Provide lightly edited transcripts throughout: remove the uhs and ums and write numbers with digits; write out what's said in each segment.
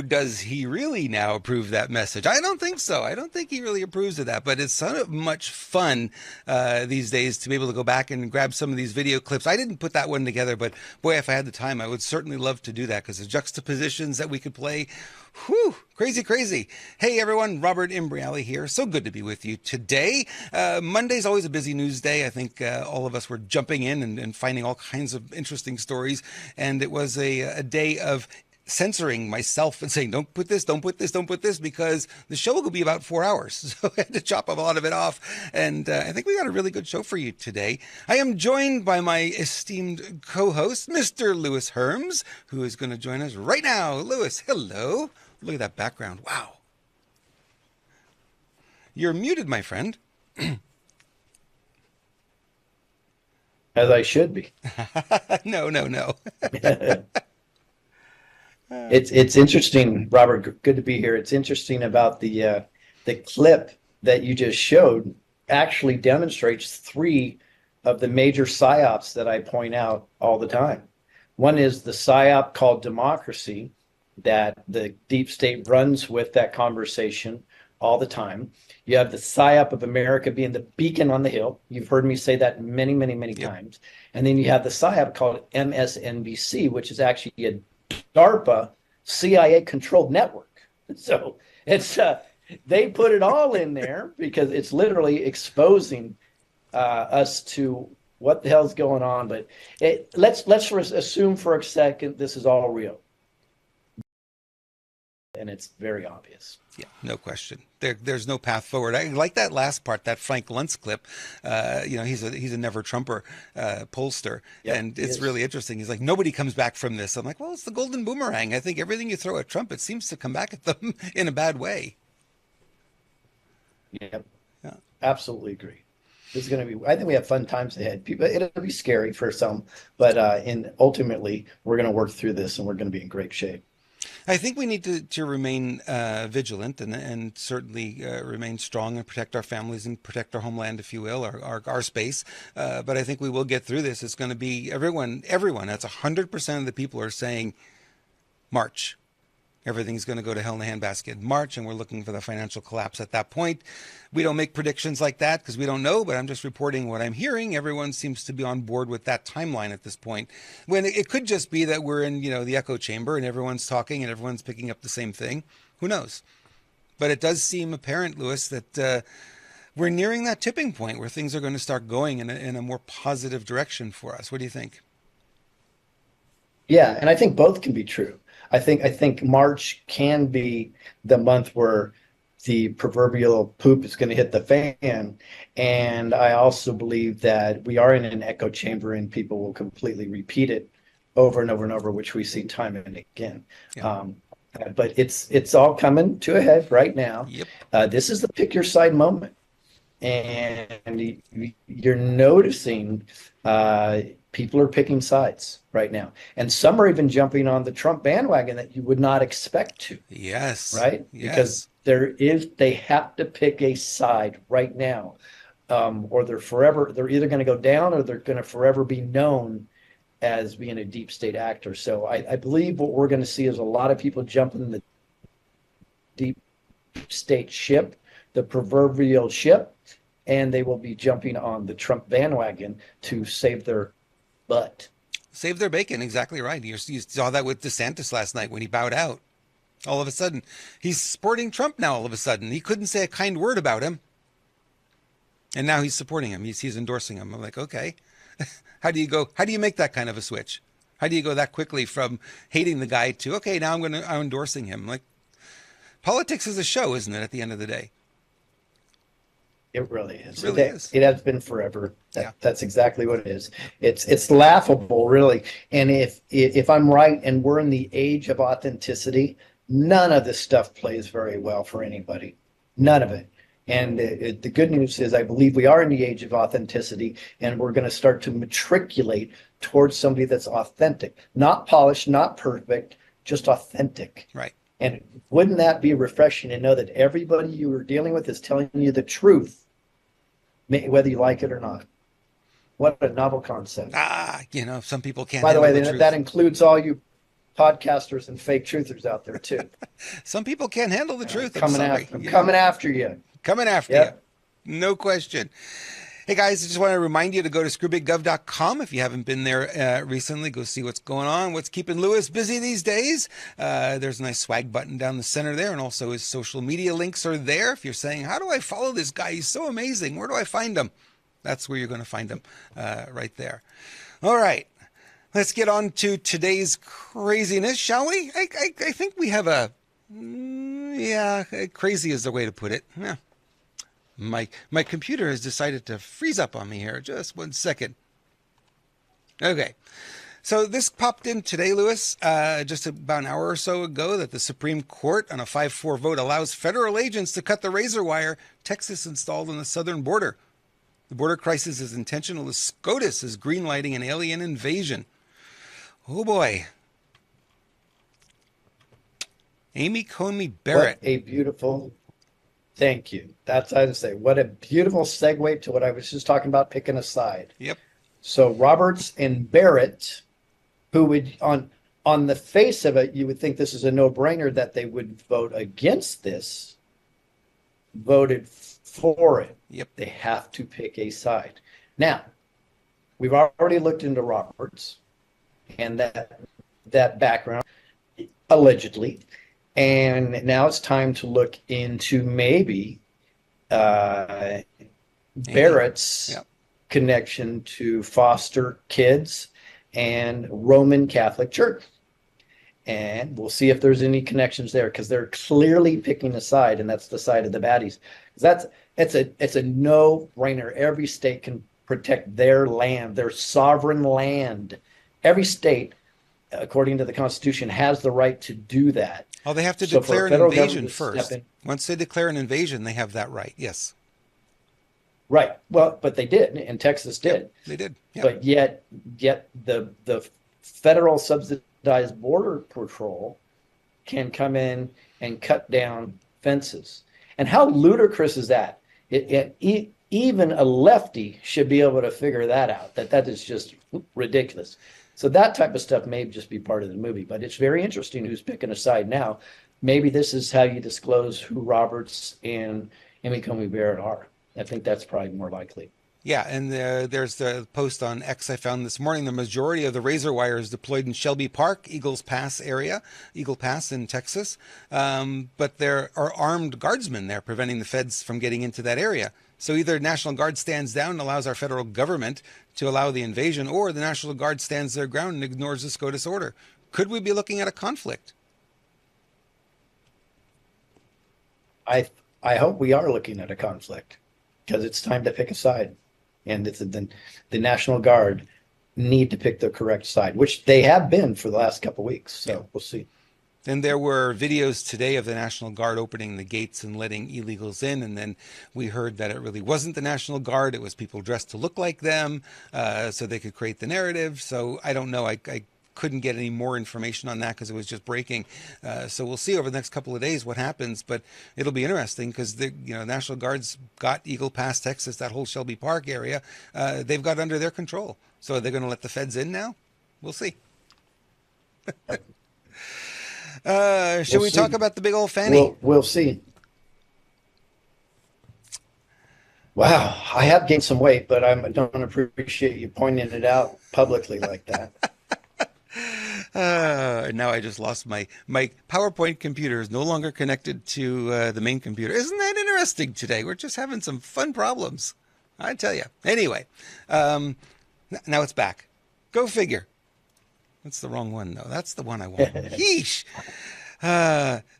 oh, does he really now approve that message? I don't think so. I don't think he really approves of that, but it's so much fun these days to be able to go back and grab some of these video clips. I didn't put that one together, but boy, if I had the time, I would certainly love to do that because the juxtapositions that we could play, whew, crazy, crazy. Hey, everyone, Robert Imbriali here. So good to be with you today. Monday's always a busy news day. I think all of us were jumping in and finding all kinds of interesting stories, and it was a day of censoring myself and saying, don't put this, don't put this, don't put this, because the show will be about 4 hours. So I had to chop a lot of it off. And I think we got a really good show for you today. I am joined by my esteemed co-host, Mr. Lois Herms, who is going to join us right now. Lois, hello. Look at that background. Wow. You're muted, my friend. As I should be. No. It's interesting, Robert. Good to be here. It's interesting about the clip that you just showed actually demonstrates three of the major psyops that I point out all the time. One is the psyop called democracy, that the deep state runs with that conversation all the time. You have the psyop of America being the beacon on the hill. You've heard me say that many times. And then you have the psyop called MSNBC, which is actually a DARPA CIA controlled network. So it's they put it all in there because it's literally exposing us to what the hell's going on. But let's assume for a second this is all real, and it's very obvious. Yeah, no question. There's no path forward. I like that last part, that Frank Luntz clip. He's a never Trumper pollster, yep, and it's really interesting. He's like, nobody comes back from this. I'm like, well, it's the Golden Boomerang. I think everything you throw at Trump, it seems to come back at them in a bad way. Yep. Yeah, absolutely agree. This is going to be. I think we have fun times ahead. It'll be scary for some, but ultimately, we're going to work through this, and we're going to be in great shape. I think we need to remain vigilant and certainly remain strong and protect our families and protect our homeland, if you will, our space. But I think we will get through this. It's going to be everyone. That's 100% of the people are saying March. Everything's going to go to hell in a handbasket in March, and we're looking for the financial collapse at that point. We don't make predictions like that because we don't know, but I'm just reporting what I'm hearing. Everyone seems to be on board with that timeline at this point, when it could just be that we're in, the echo chamber and everyone's talking and everyone's picking up the same thing. Who knows? But it does seem apparent, Louis, that we're nearing that tipping point where things are going to start going in a more positive direction for us. What do you think? Yeah, and I think both can be true. I think March can be the month where the proverbial poop is going to hit the fan. And I also believe that we are in an echo chamber and people will completely repeat it over and over and over, which we see time and again. Yeah. But it's all coming to a head right now. Yep. This is the pick your side moment. And you're noticing people are picking sides right now. And some are even jumping on the Trump bandwagon that you would not expect to. Yes. Right? Yes. Because they have to pick a side right now. Or they're either going to go down or they're going to forever be known as being a deep state actor. So I believe what we're going to see is a lot of people jumping the deep state ship, the proverbial ship, and they will be jumping on the Trump bandwagon to save their butt. Save their bacon, exactly right. You saw that with DeSantis last night when he bowed out. All of a sudden, he's supporting Trump now all of a sudden. He couldn't say a kind word about him. And now he's supporting him. He's endorsing him. I'm like, okay. How do you make that kind of a switch? How do you go that quickly from hating the guy to, okay, now I'm endorsing him? Like, politics is a show, isn't it, at the end of the day? It really is. It really is. It has been forever. That's exactly what it is. It's laughable, really. And if I'm right and we're in the age of authenticity, none of this stuff plays very well for anybody. None of it. And the good news is I believe we are in the age of authenticity, and we're going to start to matriculate towards somebody that's authentic. Not polished, not perfect, just authentic. Right. And wouldn't that be refreshing to know that everybody you are dealing with is telling you the truth, whether you like it or not? What a novel concept. Some people can't. By the way, the that includes all you podcasters and fake truthers out there too. Some people can't handle the truth. I'm coming after you. Coming after Yep. you. No question. Hey guys, I just want to remind you to go to screwbiggov.com if you haven't been there recently. Go see what's going on, what's keeping Lewis busy these days. There's a nice swag button down the center there, and also his social media links are there. If you're saying, how do I follow this guy? He's so amazing. Where do I find him? That's where you're going to find him, right there. All right. Let's get on to today's craziness, shall we? I think we have crazy is the way to put it. Yeah. My computer has decided to freeze up on me here. Just 1 second. Okay. So this popped in today, Lewis, just about an hour or so ago, that the Supreme Court on a 5-4 vote allows federal agents to cut the razor wire Texas installed on the southern border. The border crisis is intentional as SCOTUS is greenlighting an alien invasion. Oh boy. Amy Coney Barrett. What a beautiful, thank you. That's I would say, what a beautiful segue to what I was just talking about, picking a side. Yep. So Roberts and Barrett, who would on the face of it, you would think this is a no-brainer that they would vote against this, voted for it. Yep. They have to pick a side. Now, we've already looked into Roberts and that background, allegedly, and now it's time to look into maybe Barrett's connection to foster kids and Roman Catholic Church. And we'll see if there's any connections there, because they're clearly picking a side, and that's the side of the baddies. It's a no-brainer. Every state can protect their land, their sovereign land. Every state, according to the Constitution, has the right to do that. Oh, they have to So declare for an federal invasion government to first. step in- Once they declare an invasion, they have that right. Yes. Right. Well, but they did, and Texas did. They did. Yeah. But yet the federal subsidized border patrol can come in and cut down fences. And how ludicrous is that? Even a lefty should be able to figure that out, that is just ridiculous. So that type of stuff may just be part of the movie, but it's very interesting who's picking a side now. Maybe this is how you disclose who Roberts and Amy Coney Barrett are. I think that's probably more likely. Yeah, and there's the post on X I found this morning. The majority of the razor wire is deployed in Shelby Park, Eagle Pass in Texas. But there are armed guardsmen there preventing the feds from getting into that area. So either National Guard stands down and allows our federal government to allow the invasion, or the National Guard stands their ground and ignores the SCOTUS order. Could we be looking at a conflict? I hope we are looking at a conflict, because it's time to pick a side. And the National Guard need to pick the correct side, which they have been for the last couple of weeks. So We'll see. Then there were videos today of the National Guard opening the gates and letting illegals in. And then we heard that it really wasn't the National Guard. It was people dressed to look like them, so they could create the narrative. So I don't know. I couldn't get any more information on that because it was just breaking. So we'll see over the next couple of days what happens. But it'll be interesting because the National Guard's got Eagle Pass, Texas, that whole Shelby Park area. They've got under their control. So are they going to let the feds in now? We'll see. Should we talk about the big old Fani? We'll see. Wow, I have gained some weight, but I don't appreciate you pointing it out publicly like that. Now I just lost my PowerPoint computer is no longer connected to the main computer. Isn't that interesting today? We're just having some fun problems, I tell you. Anyway, now it's back. Go figure. That's the wrong one, though. That's the one I want. Yeesh.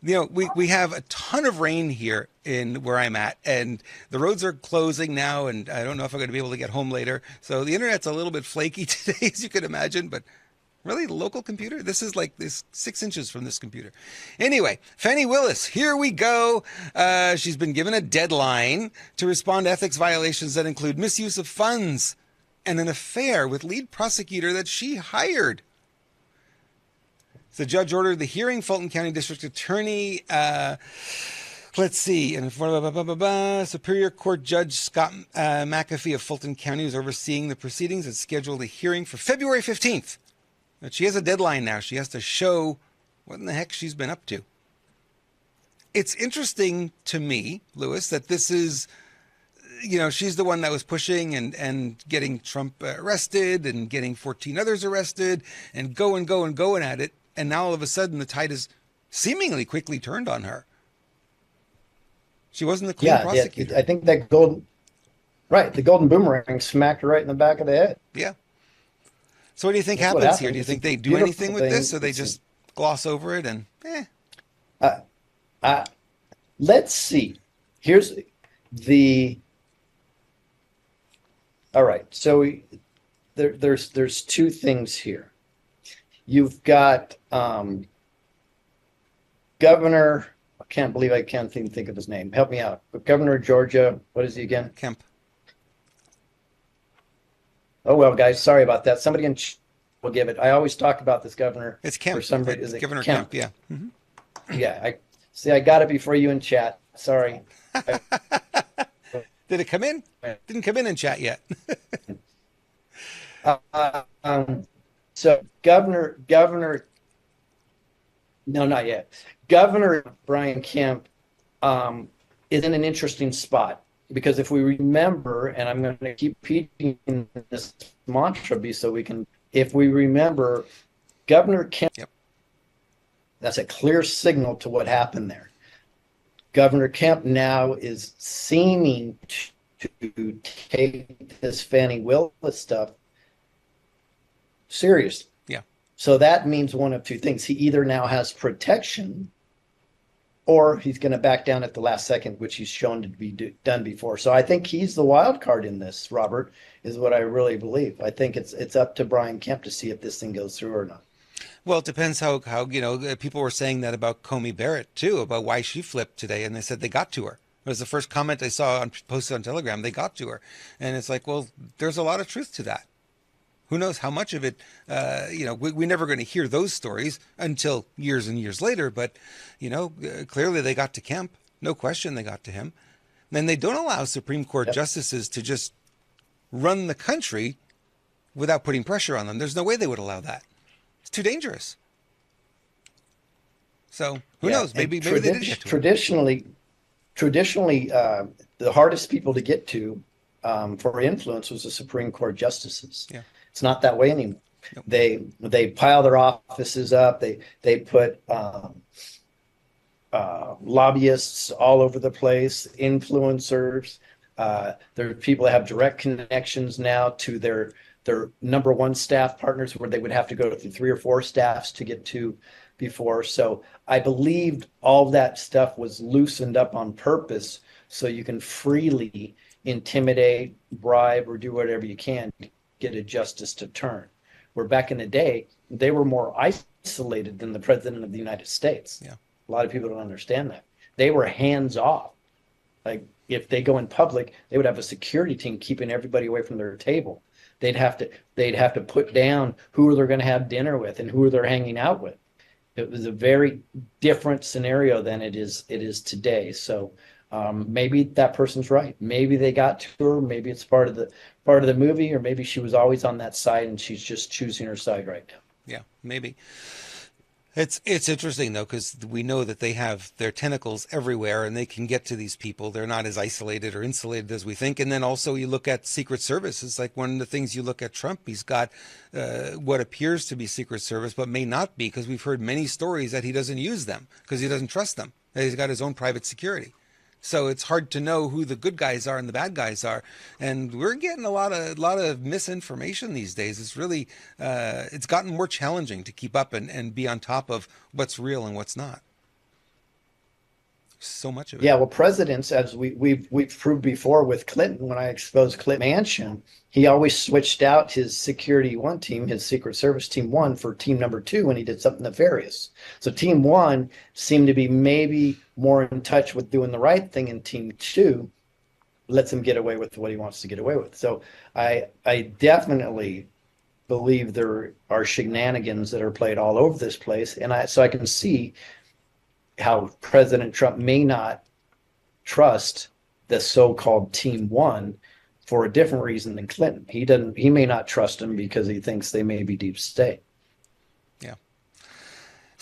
We have a ton of rain here in where I'm at, and the roads are closing now, and I don't know if I'm going to be able to get home later. So the internet's a little bit flaky today, as you can imagine, but really, the local computer? This is like 6 inches from this computer. Anyway, Fani Willis, here we go. She's been given a deadline to respond to ethics violations that include misuse of funds and an affair with lead prosecutor that she hired. The judge ordered the hearing. Fulton County District Attorney, let's see, and Superior Court Judge Scott McAfee of Fulton County, who's overseeing the proceedings, has scheduled a hearing for February 15th. But she has a deadline now. She has to show what in the heck she's been up to. It's interesting to me, Lewis, that this is, she's the one that was pushing and getting Trump arrested and getting 14 others arrested and going at it. And now all of a sudden the tide is seemingly quickly turned on her. She wasn't the clean prosecutor. I think that the Golden Boomerang smacked her right in the back of the head. Yeah. So what do you think happens here? Do you think they do anything with this, or they just gloss over it and let's see. All right. So there's two things here. You've got Governor. I can't believe I can't even think of his name. Help me out. But Governor of Georgia. What is he again? Kemp. Oh well, guys. Sorry about that. Somebody will give it. I always talk about this governor. It's Kemp. For some reason, Governor Kemp. Yeah. Mm-hmm. Yeah. I got it before you in chat. Sorry. Did it come in? Didn't come in chat yet. So Governor, no, not yet. Governor Brian Kemp is in an interesting spot because if we remember, and I'm going to keep repeating this mantra if we remember, Governor Kemp, yep. That's a clear signal to what happened there. Governor Kemp now is seeming to take this Fani Willis stuff seriously. Yeah. So that means one of two things. He either now has protection or he's going to back down at the last second, which he's shown to be done before. So I think he's the wild card in this, Robert, is what I really believe. I think it's up to Brian Kemp to see if this thing goes through or not. Well, it depends how people were saying that about Comey Barrett too, about why she flipped today, and they said they got to her. It was the first comment I saw posted on Telegram. They got to her, and it's like, well, there's a lot of truth to that. Who knows how much of it? We're never going to hear those stories until years and years later. But clearly they got to Kemp, no question. They got to him. And they don't allow Supreme Court justices to just run the country without putting pressure on them. There's no way they would allow that. It's too dangerous. So who knows? Maybe they did get to traditionally, the hardest people to get to for influence was the Supreme Court justices. Yeah. It's not that way anymore. Nope. They pile their offices up. They put lobbyists all over the place, influencers. There are people that have direct connections now to their number one staff partners where they would have to go through 3 or 4 staffs to get to before. So I believed all of that stuff was loosened up on purpose so you can freely intimidate, bribe, or do whatever you can to get a justice to turn. Where back in the day, they were more isolated than the president of the United States. Yeah. A lot of people don't understand that. They were hands off. Like if they go in public, they would have a security team keeping everybody away from their table. They'd have to put down who they're going to have dinner with and who they're hanging out with. It was a very different scenario than it is today. So maybe that person's right. Maybe they got to her. Maybe it's part of the movie, or maybe she was always on that side and she's just choosing her side right now. Yeah, maybe. It's interesting though, because we know that they have their tentacles everywhere and they can get to these people. They're not as isolated or insulated as we think. And then also you look at Secret Service. It's like one of the things you look at Trump. He's got what appears to be Secret Service, but may not be, because we've heard many stories that he doesn't use them because he doesn't trust them. That he's got his own private security. So it's hard to know who the good guys are and the bad guys are. And we're getting a lot of misinformation these days. It's really, it's gotten more challenging to keep up and be on top of what's real and what's not. So much of it. Yeah, well, presidents, as we've proved before with Clinton, when I exposed Clinton Manchin, he always switched out his security one team, his Secret Service team 1, for team number 2 when he did something nefarious. So team 1 seemed to be maybe more in touch with doing the right thing, and team 2 lets him get away with what he wants to get away with. So I definitely believe there are shenanigans that are played all over this place, and I can see how President Trump may not trust the so-called Team 1 for a different reason than Clinton. He may not trust him because he thinks they may be deep state.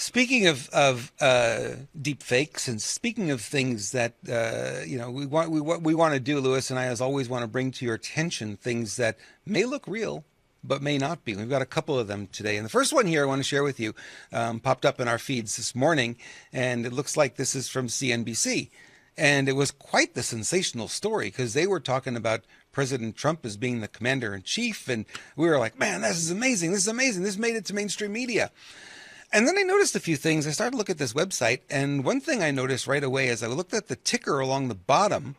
Speaking of deep fakes, and speaking of things that we want to do, Lewis and I, as always, want to bring to your attention things that may look real but may not be. We've got a couple of them today, and the first one here I want to share with you popped up in our feeds this morning, and it looks like this is from CNBC, and it was quite the sensational story because they were talking about President Trump as being the commander in chief, and we were like, man, this is amazing, this is amazing, this made it to mainstream media. And then I noticed a few things. I started to look at this website, and one thing I noticed right away is I looked at the ticker along the bottom,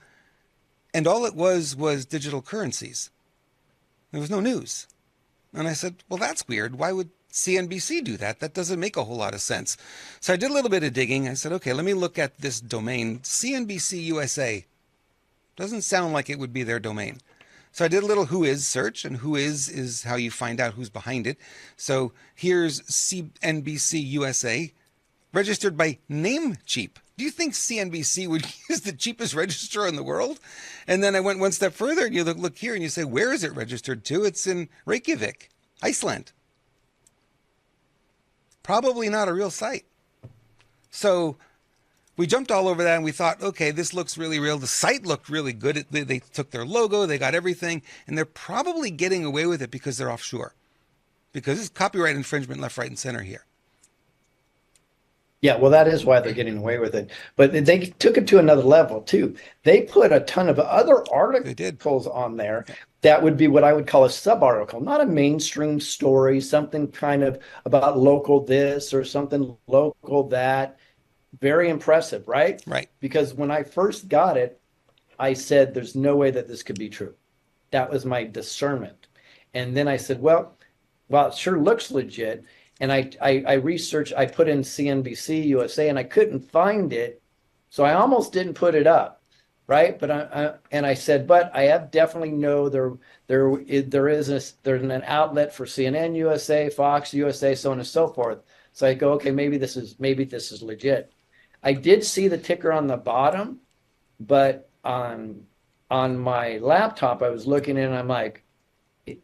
and all it was digital currencies. There was no news. And I said, well, that's weird. Why would CNBC do that? That doesn't make a whole lot of sense. So I did a little bit of digging. I said, okay, let me look at this domain, CNBC USA. Doesn't sound like it would be their domain. So I did a little who is search, and who is how you find out who's behind it. So here's CNBC USA, registered by Namecheap. Do you think CNBC would use the cheapest registrar in the world? And then I went one step further, and you look here and you say, where is it registered to? It's in Reykjavik, Iceland. Probably not a real site. So we jumped all over that and we thought, okay, this looks really real. The site looked really good. They took their logo, they got everything, and they're probably getting away with it because they're offshore. Because it's copyright infringement left, right, and center here. Yeah, well, that is why they're getting away with it. But they took it to another level, too. They put a ton of other articles on there that would be what I would call a sub-article, not a mainstream story, something kind of about local this or something local that. Very impressive, right? Right. Because when I first got it, I said, there's no way that this could be true. That was my discernment. And then I said, well, it sure looks legit. And I researched, I put in CNBC USA, and I couldn't find it. So I almost didn't put it up, right? But I said, but I have definitely know there's an outlet for CNN USA, Fox USA, so on and so forth. So I go, okay, maybe this is legit. I did see the ticker on the bottom, but on my laptop, I was looking and I'm like,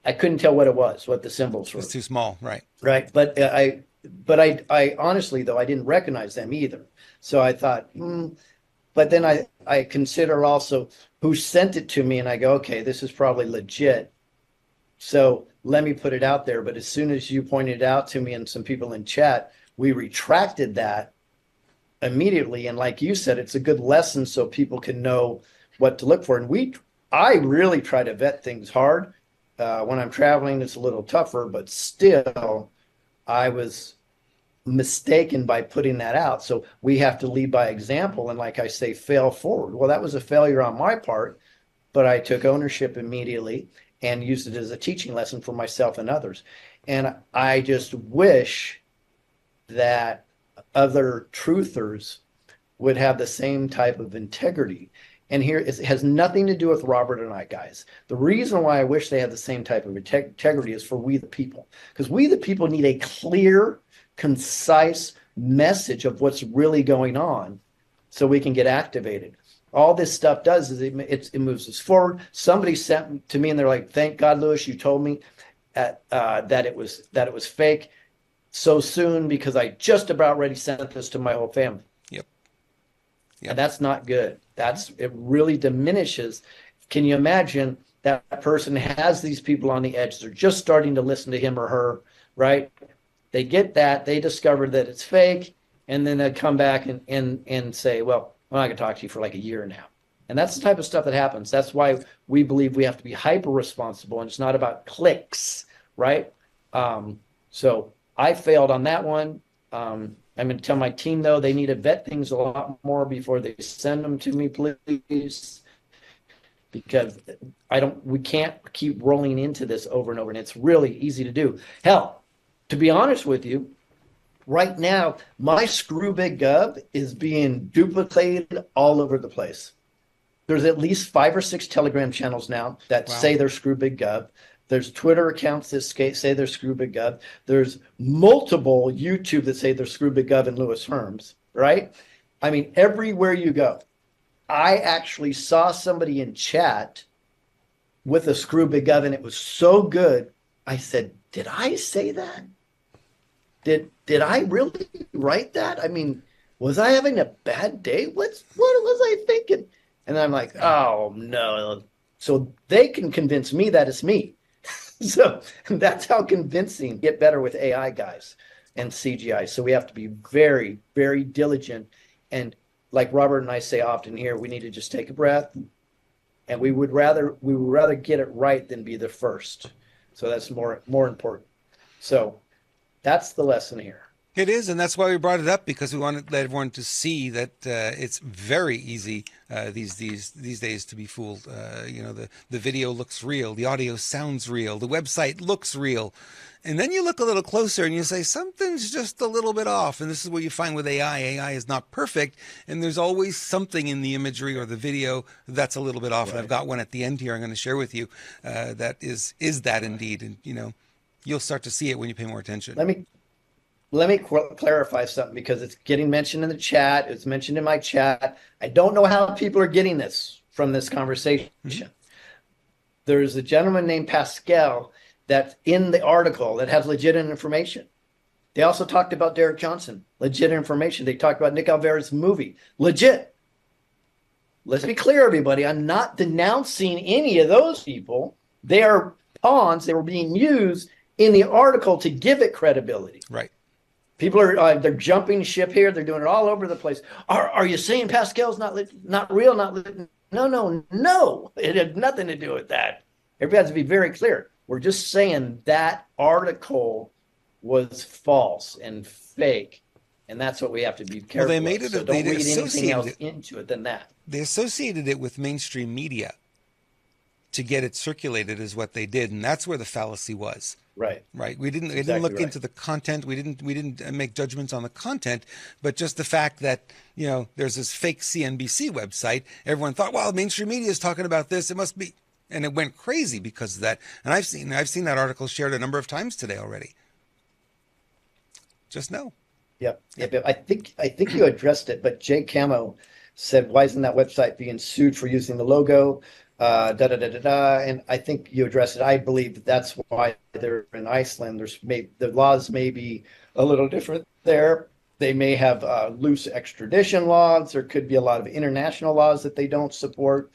I couldn't tell what it was, what the symbols were. It's too small, right? Right. But I honestly, though, I didn't recognize them either. So I thought, but then I consider also who sent it to me, and I go, okay, this is probably legit. So let me put it out there. But as soon as you pointed it out to me and some people in chat, we retracted that immediately. And like you said, it's a good lesson so people can know what to look for. And I really try to vet things hard. When I'm traveling, it's a little tougher, but still, I was mistaken by putting that out. So we have to lead by example. And like I say, fail forward. Well, that was a failure on my part, but I took ownership immediately and used it as a teaching lesson for myself and others. And I just wish that other truthers would have the same type of integrity. And here it has nothing to do with Robert and I, guys. The reason why I wish they had the same type of integrity is for we the people, because we the people need a clear, concise message of what's really going on so we can get activated. All this stuff does is it moves us forward. Somebody sent to me and they're like, thank God, Lewis, you told me that it was fake so soon, because I just about ready sent this to my whole family. Yep. And that's not good. It really diminishes. Can you imagine that person has these people on the edge? They're just starting to listen to him or her, right? They get that, they discover that it's fake, and then they come back and say, well, I'm not going to talk to you for like a year now. And that's the type of stuff that happens. That's why we believe we have to be hyper responsible, and it's not about clicks, right? So I failed on that one. I'm going to tell my team, though, they need to vet things a lot more before they send them to me, please, because we can't keep rolling into this over and over, and it's really easy to do. Hell, to be honest with you, right now, my Screw Big Gov is being duplicated all over the place. There's at least 5 or 6 Telegram channels now that say they're Screw Big Gov. There's Twitter accounts that say they're Screw Big Gov. There's multiple YouTube that say they're Screw Big Gov and Lois Herms, right? I mean, everywhere you go. I actually saw somebody in chat with a Screw Big Gov, and it was so good. I said, did I say that? did I really write that? I mean, was I having a bad day? What was I thinking? And I'm like, oh no. So they can convince me that it's me. So that's how convincing get better with AI guys and CGI. So we have to be very, very diligent. And like Robert and I say often here, we need to just take a breath, and we would rather get it right than be the first. So that's more important. So that's the lesson here. It is, and that's why we brought it up, because we wanted everyone to see that it's very easy these days to be fooled. The video looks real, the audio sounds real, the website looks real, and then you look a little closer and you say something's just a little bit off. And this is what you find with AI. AI is not perfect, and there's always something in the imagery or the video that's a little bit off. Right. And I've got one at the end here I'm going to share with you that is that indeed, and you'll start to see it when you pay more attention. Let me clarify something, because it's getting mentioned in the chat. It's mentioned in my chat. I don't know how people are getting this from this conversation. Mm-hmm. There's a gentleman named Pascal that's in the article that has legitimate information. They also talked about Derek Johnson, legit information. They talked about Nick Alvarez's movie, legit. Let's be clear, everybody. I'm not denouncing any of those people. They are pawns. They were being used in the article to give it credibility. Right. People are they're jumping ship here. They're doing it all over the place. Are you saying Pascal's not real? No. It had nothing to do with that. Everybody has to be very clear. We're just saying that article was false and fake, and that's what we have to be careful. Well, they made it. So don't read anything else into it than that. They associated it with mainstream media to get it circulated, is what they did, and that's where the fallacy was. Right. We didn't look into the content. We didn't make judgments on the content, but just the fact that, there's this fake CNBC website. Everyone thought, well, mainstream media is talking about this. It must be. And it went crazy because of that. And I've seen that article shared a number of times today already. Just know. Yep. I think you addressed it, but Jay Camo said, why isn't that website being sued for using the logo? And I think you addressed it. I believe that's why they're in Iceland. The laws may be a little different there. They may have loose extradition laws. There could be a lot of international laws that they don't support.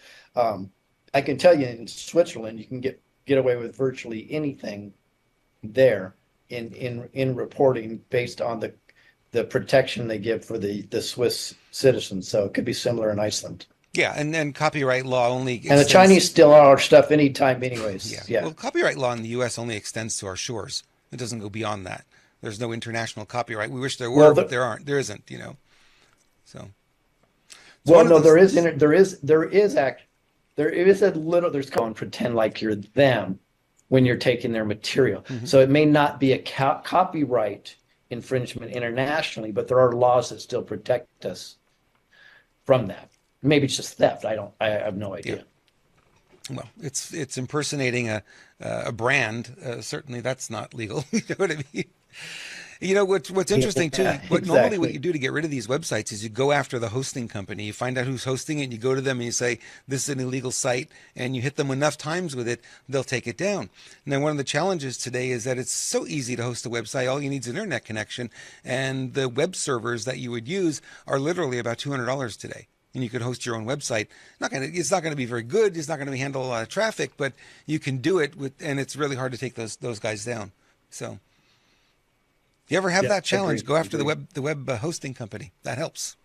I can tell you, in Switzerland, you can get away with virtually anything there in reporting based on the protection they give for the Swiss citizens. So it could be similar in Iceland. Yeah, and copyright law only extends... And the Chinese steal our stuff anytime anyways. Yeah. Well, copyright law in the U.S. only extends to our shores. It doesn't go beyond that. There's no international copyright. We wish there were, but there aren't. There isn't, So. Well, no, there is a little, there's going pretend like you're them when you're taking their material. Mm-hmm. So it may not be a copyright infringement internationally, but there are laws that still protect us from that. Maybe it's just theft. I have no idea. Yeah. Well, it's impersonating a brand. Certainly, that's not legal. You know what I mean? What's interesting too. Normally what you do to get rid of these websites is you go after the hosting company. You find out who's hosting it, and you go to them and you say, "This is an illegal site," and you hit them enough times with it, they'll take it down. And then one of the challenges today is that it's so easy to host a website. All you need is an internet connection, and the web servers that you would use are literally about $200 today. And you can host your own website. It's not going to be very good. It's not going to handle a lot of traffic, but you can do it and it's really hard to take those guys down. So, if you ever have that challenge, go after the web hosting company. That helps.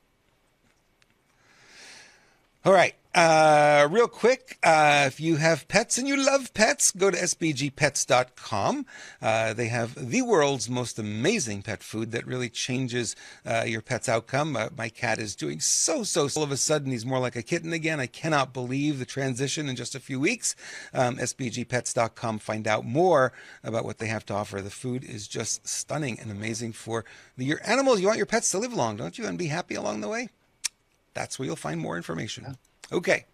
All right. Real quick, if you have pets and you love pets, go to sbgpets.com. They have the world's most amazing pet food that really changes your pet's outcome. My cat is doing so. All of a sudden, he's more like a kitten again. I cannot believe the transition in just a few weeks. sbgpets.com. Find out more about what they have to offer. The food is just stunning and amazing for your animals. You want your pets to live long, don't you? And be happy along the way? That's where you'll find more information. Okay.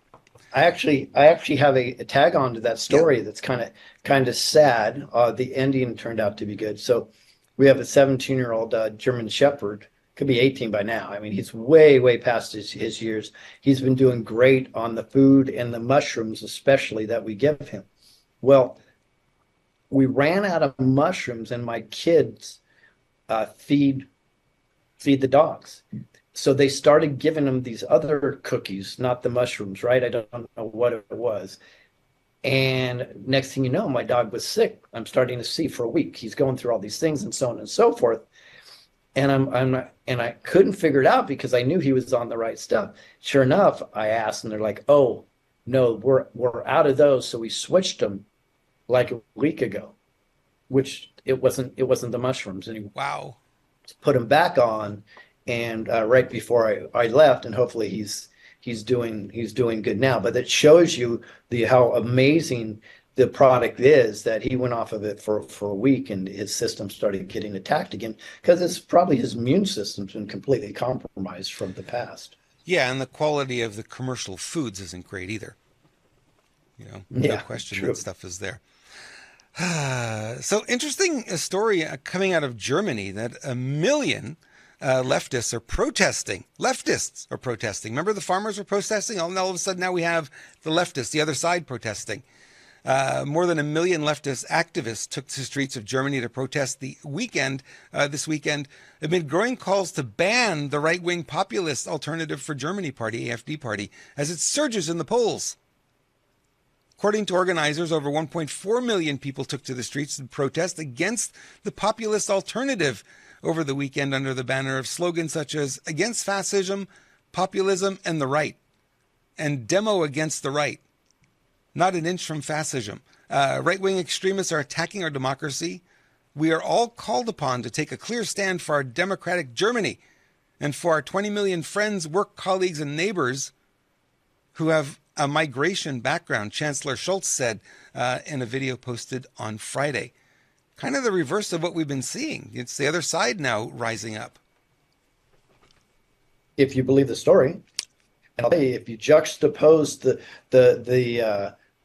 I actually have a tag on to that story that's kind of sad. The ending turned out to be good. So we have a 17-year-old German Shepherd, could be 18 by now. I mean, he's way past his years. He's been doing great on the food and the mushrooms, especially that we give him. Well, we ran out of mushrooms, and my kids feed the dogs. So they started giving them these other cookies, not the mushrooms, right? I don't know what it was. And next thing you know, my dog was sick. I'm starting to see for a week. He's going through all these things and so on and so forth. And I couldn't figure it out because I knew he was on the right stuff. Sure enough, I asked, and they're like, "Oh, no, we're out of those." So we switched them like a week ago, which it wasn't the mushrooms anymore. Wow. Put him back on, and right before I left, and hopefully he's doing good now. But it shows you how amazing the product is that he went off of it for a week, and his system started getting attacked again because it's probably his immune system's been completely compromised from the past. Yeah, and the quality of the commercial foods isn't great either. No question true. that stuff is there. So interesting story coming out of Germany that 1 million leftists are protesting. Leftists are protesting. Remember the farmers were protesting? All of a sudden now we have the leftists, the other side protesting. More than 1 million leftist activists took to the streets of Germany to protest this weekend, amid growing calls to ban the right-wing populist Alternative for Germany party, AfD party, as it surges in the polls. According to organizers, over 1.4 million people took to the streets to protest against the populist alternative over the weekend under the banner of slogans such as "Against Fascism, Populism, and the Right," and "Demo Against the Right." Not an inch from fascism. Right-wing extremists are attacking our democracy. We are all called upon to take a clear stand for our democratic Germany and for our 20 million friends, work colleagues, and neighbors who have a migration background, Chancellor Scholz said in a video posted on Friday. Kind of the reverse of what we've been seeing. It's the other side now rising up. If you believe the story, and I'll tell you, if you juxtapose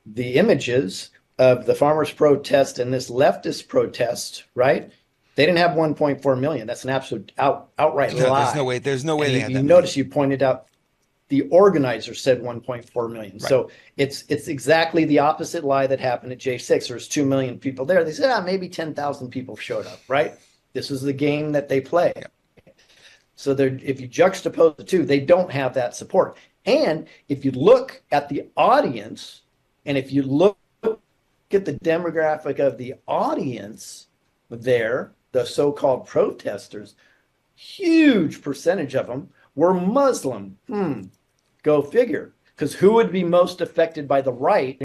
the images of the farmers' protest and this leftist protest, right? They didn't have 1.4 million. That's an absolute outright lie. There's no way they had that. You notice you pointed out the organizer said 1.4 million. Right. So it's exactly the opposite lie that happened at J6. There's 2 million people there. They said, maybe 10,000 people showed up, right? This is the game that they play. Yep. So if you juxtapose the two, they don't have that support. And if you look at the audience, and if you look at the demographic of the audience there, the so-called protesters, huge percentage of them were Muslim. Go figure. Because who would be most affected by the right?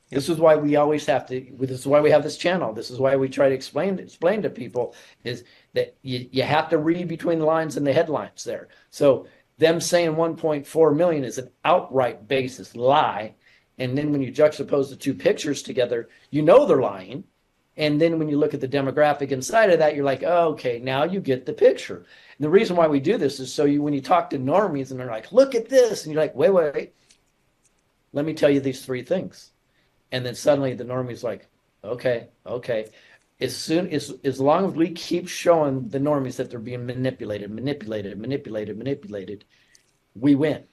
This is why we always have to. This is why we have this channel. This is why we try to explain to people is that you have to read between the lines and the headlines there. So them saying 1.4 million is an outright basis lie. And then when you juxtapose the two pictures together, you know they're lying. And then when you look at the demographic inside of that, you're like, oh, okay, now you get the picture. And the reason why we do this is so when you talk to normies and they're like, look at this. And you're like, wait. Let me tell you these 3 things. And then suddenly the normie's like, okay. As long as we keep showing the normies that they're being manipulated, we win.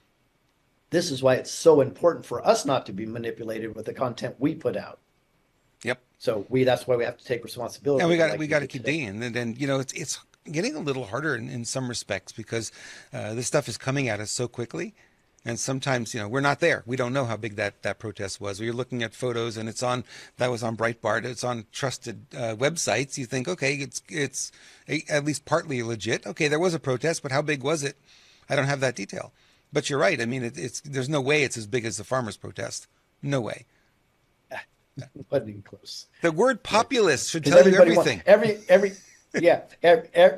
This is why it's so important for us not to be manipulated with the content we put out. Yep. So that's why we have to take responsibility. And we got to keep digging. And then it's getting a little harder in some respects because this stuff is coming at us so quickly. And sometimes, we're not there. We don't know how big that protest was. We're looking at photos and that was on Breitbart. It's on trusted websites. You think, okay, it's at least partly legit. Okay, there was a protest, but how big was it? I don't have that detail. But you're right. I mean, there's no way it's as big as the farmers' protest. No way. Wasn't even close. The word populist should tell you everything.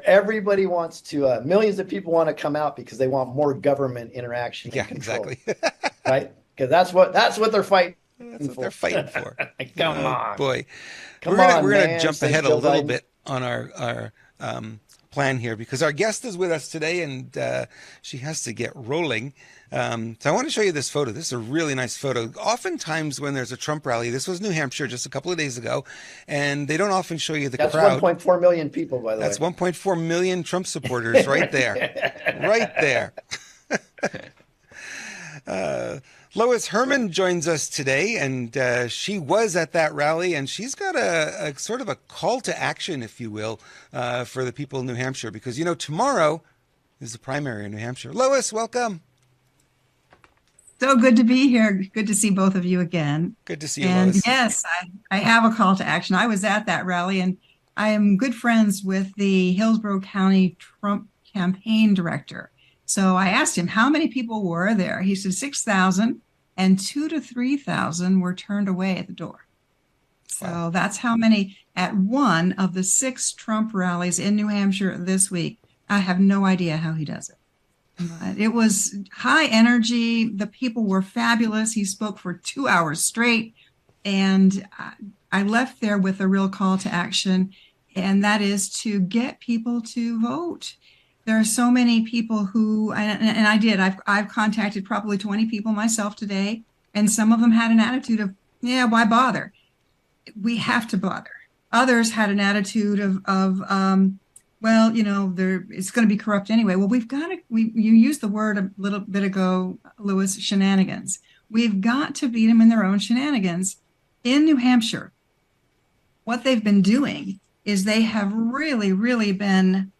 Everybody wants to. Millions of people want to come out because they want more government interaction. And control, exactly. Right? Because that's what they're fighting. That's what they're fighting for. Come on, boy. We're gonna jump ahead a little bit on our plan here because our guest is with us today and she has to get rolling. So I want to show you this photo. This is a really nice photo. Oftentimes when there's a Trump rally, this was New Hampshire just a couple of days ago, and they don't often show you the crowd. That's 1.4 million people, by the way. That's 1.4 million Trump supporters right there. Right there. Lois Hermann joins us today, and she was at that rally, and she's got a sort of a call to action, if you will, for the people in New Hampshire, because, tomorrow is the primary in New Hampshire. Lois, welcome. So good to be here. Good to see both of you again. Good to see you, And Lois. yes, I have a call to action. I was at that rally, and I am good friends with the Hillsborough County Trump campaign director. So I asked him, how many people were there? He said 6,000, and 2,000 to 3,000 were turned away at the door. So Wow. that's how many at one of the 6 Trump rallies in New Hampshire this week. I have no idea how he does it. But it was high energy. The people were fabulous. He spoke for 2 hours straight. And I left there with a real call to action, and that is to get people to vote. There are so many people who, and I did, I've contacted probably 20 people myself today, and some of them had an attitude of, yeah, why bother? We have to bother. Others had an attitude of well, it's going to be corrupt anyway. Well, you used the word a little bit ago, Lewis, shenanigans. We've got to beat them in their own shenanigans. In New Hampshire, what they've been doing is they have really, really been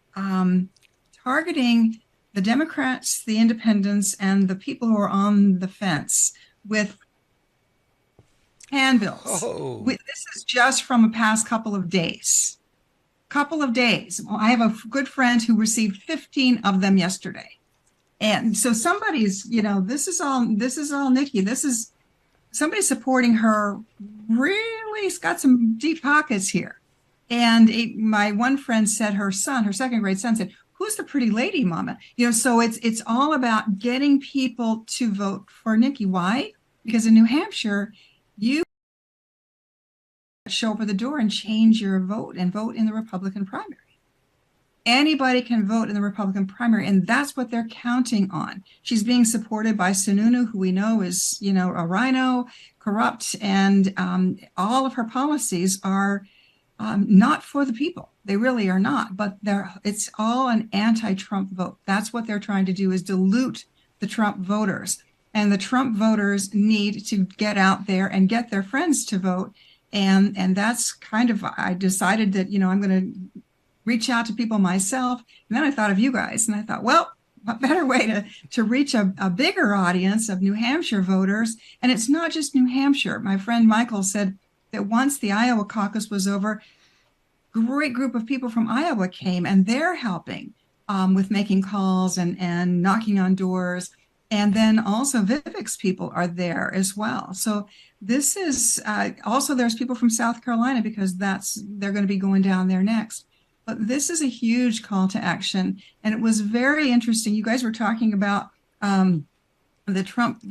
targeting the Democrats, the independents, and the people who are on the fence with handbills. Oh. This is just from the past couple of days. Well, I have a good friend who received 15 of them yesterday. And so somebody's, this is all Nikki. This is somebody supporting her. Really, has got some deep pockets here. And my one friend said her second grade son said, "Who's the pretty lady, Mama?" So it's all about getting people to vote for Nikki. Why? Because in New Hampshire, you show up at the door and change your vote and vote in the Republican primary. Anybody can vote in the Republican primary, and that's what they're counting on. She's being supported by Sununu, who we know is, a rhino, corrupt, and all of her policies are not for the people. They really are not, but it's all an anti-Trump vote. That's what they're trying to do, is dilute the Trump voters. And the Trump voters need to get out there and get their friends to vote. And that's kind of, I decided that, I'm going to reach out to people myself. And then I thought of you guys, and I thought, well, what better way to reach a bigger audience of New Hampshire voters? And it's not just New Hampshire. My friend Michael said that once the Iowa caucus was over, great group of people from Iowa came, and they're helping with making calls and knocking on doors. And then also Vivek's people are there as well. So this is also, there's people from South Carolina, because they're going to be going down there next. But this is a huge call to action. And it was very interesting. You guys were talking about the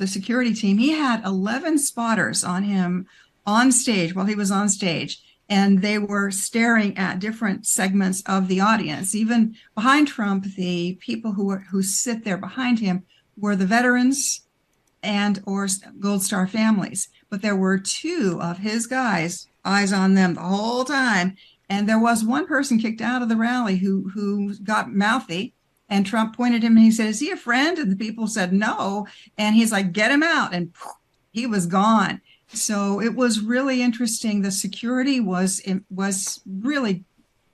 security team. He had 11 spotters on him on stage while he was on stage. And they were staring at different segments of the audience. Even behind Trump, the people who sit there behind him were the veterans or Gold Star families. But there were 2 of his guys, eyes on them the whole time. And there was one person kicked out of the rally who got mouthy. And Trump pointed him and he said, "Is he a friend?" And the people said no. And he's like, "Get him out." And he was gone. So it was really interesting. The security was really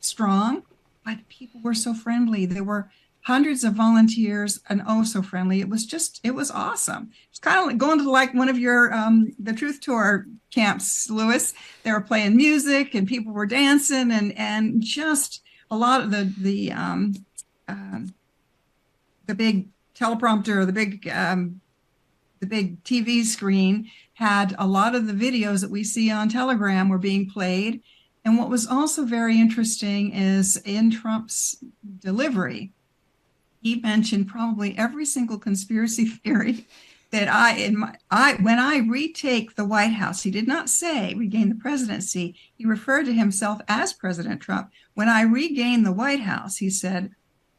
strong, but people were so friendly. There were hundreds of volunteers, and oh, so friendly. It was awesome. It's kind of like going to one of your the Truth Tour camps, Lewis. They were playing music and people were dancing, and just a lot of the big teleprompter, the big TV screen had a lot of the videos that we see on Telegram were being played. And what was also very interesting is in Trump's delivery, he mentioned probably every single conspiracy theory that when I retake the White House. He did not say regain the presidency. He referred to himself as President Trump. When I regain the White House, he said,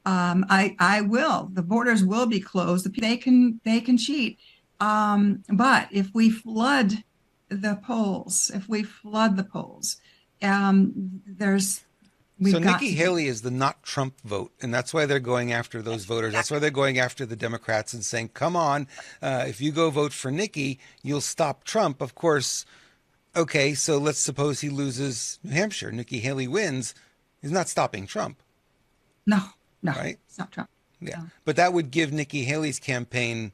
I will. The borders will be closed. They can cheat. But if we flood the polls, there's We've So got Nikki to- Haley is the not Trump vote, and that's why they're going after those voters. That's why they're going after the Democrats and saying, come on, if you go vote for Nikki, you'll stop Trump. Of course, okay, so let's suppose he loses New Hampshire. Nikki Haley wins. He's not stopping Trump, No, right? it's not Trump. Yeah. No. But that would give Nikki Haley's campaign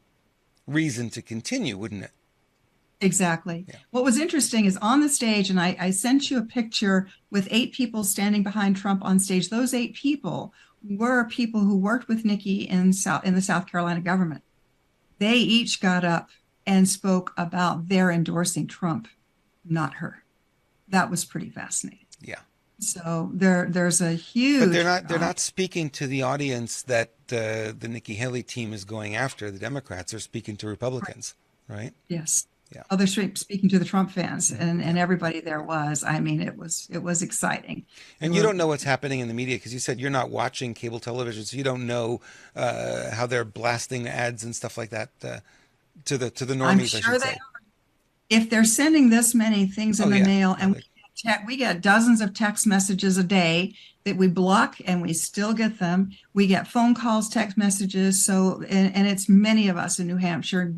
reason to continue, wouldn't it? Exactly. Yeah. What was interesting is on the stage, and I sent you a picture with 8 people standing behind Trump on stage. Those 8 people were people who worked with Nikki in the South Carolina government. They each got up and spoke about their endorsing Trump, not her. That was pretty fascinating. Yeah. So there's a huge. But they're not speaking to the audience that the Nikki Haley team is going after. The Democrats are speaking to Republicans, right? Yes. Yeah. Oh, they're speaking to the Trump fans, and everybody there was. I mean, it was exciting. And you don't know what's happening in the media because you said you're not watching cable television, so you don't know how they're blasting ads and stuff like that to the normies. I'm I sure should they say. are. If they're sending this many things in Oh, the yeah. mail, and Yeah, we get dozens of text messages a day that we block, and we still get them. We get phone calls, text messages. So, and it's many of us in New Hampshire.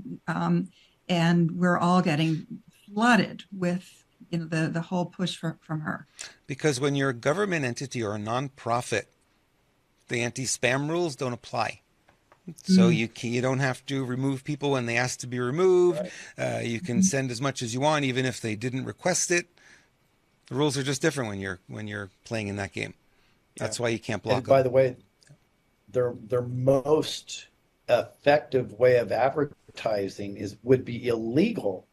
And we're all getting flooded with the whole push from her. because when you're a government entity or a nonprofit, the anti-spam rules don't apply. So you don't have to remove people when they ask to be removed. Right. You can send as much as you want, even if they didn't request it. The rules are just different when you're playing in that game. That's why you can't block And them. by the way, their most effective way of advertising would be illegal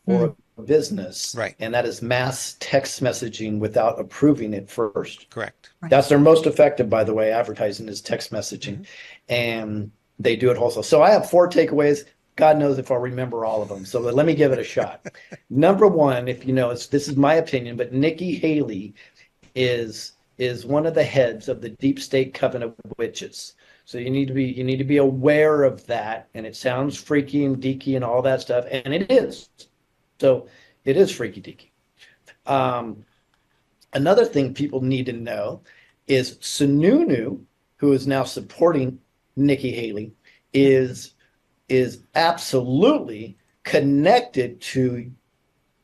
for a business, Right. and that is mass text messaging without approving it first. Correct. Right. That's their most effective, by the way, advertising is text messaging, and they do it wholesale. So I have 4 takeaways. God knows if I'll remember all of them. So let me give it a shot. Number 1, if you know, this is my opinion, but Nikki Haley is one of the heads of the deep state coven of witches. So you need to be aware of that. And it sounds freaky and deaky and all that stuff, and it is. So it is freaky deaky. Another thing people need to know is Sununu, who is now supporting Nikki Haley, is absolutely connected to.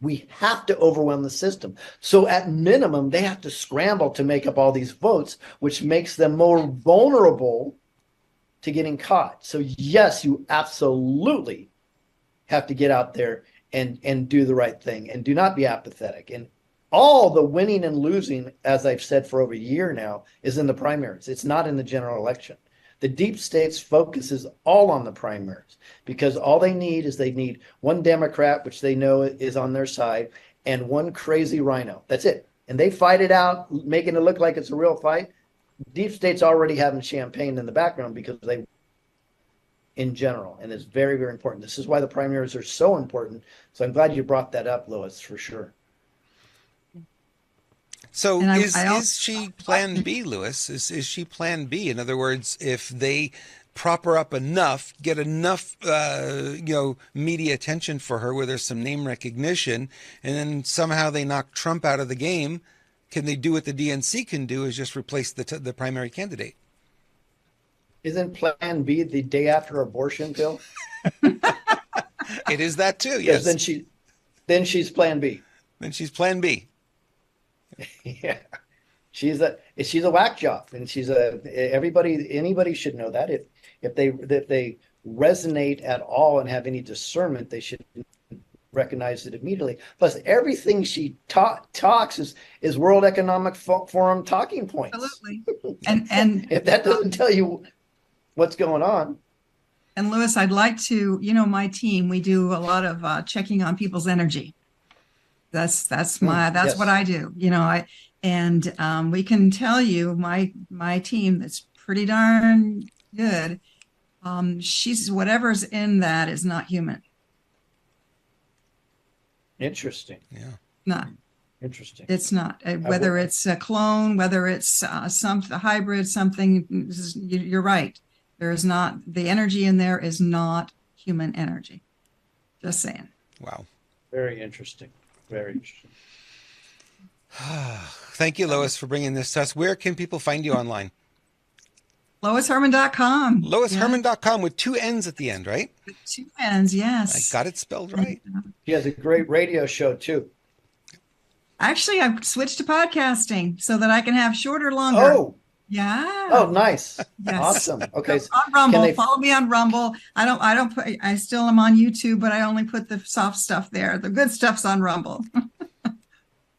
We have to overwhelm the system. So at minimum, they have to scramble to make up all these votes, which makes them more vulnerable to getting caught. So yes, you absolutely have to get out there and do the right thing and do not be apathetic. And all the winning and losing, as I've said for over a year now, is in the primaries. It's not in the general election. The deep state's focus is all on the primaries because all they need one Democrat, which they know is on their side, and one crazy rhino. That's it. And they fight it out, making it look like it's a real fight. Deep state's already having champagne in the background because they, in general, and it's very, very important. This is why the primaries are so important. So I'm glad you brought that up, Lois, for sure. So And is she plan B, Lewis? Is she plan B? In other words, if they prop her up enough, get enough media attention for her where there's some name recognition, and then somehow they knock Trump out of the game, can they do what the DNC can do, is just replace the primary candidate? Isn't Plan B the day after abortion pill? It is that too, Yes. yes. Then she's Plan B. Then she's plan B. Yeah, she's a whack job, and anybody should know that. If they resonate at all and have any discernment, they should recognize it immediately. Plus, everything she talks is World Economic Forum talking points. Absolutely. And If that doesn't tell you what's going on. And Lewis, I'd like to, my team, we do a lot of checking on people's energy. That's Yes. what I do. We can tell you my team that's pretty darn good. She's whatever's in that is not human. Interesting. Yeah. Not. Interesting. It's not. Whether it's a clone, whether it's a hybrid, something. You're right. There is not, the energy in there is not human energy. Just saying. Wow. Very interesting. Very interesting. Thank you, Lois, for bringing this to us. Where can people find you online? LoisHermann.com. Yeah, LoisHermann.com with two N's at the end, right? with two N's. I Yes. got it spelled And, right. He has a great radio show too. actually, I've switched to podcasting so that I can have shorter, longer. Oh, Yeah. nice. Yes. Awesome. Okay. So on Rumble, they- follow me on Rumble. I still am on YouTube, but I only put the soft stuff there. The good stuff's on Rumble.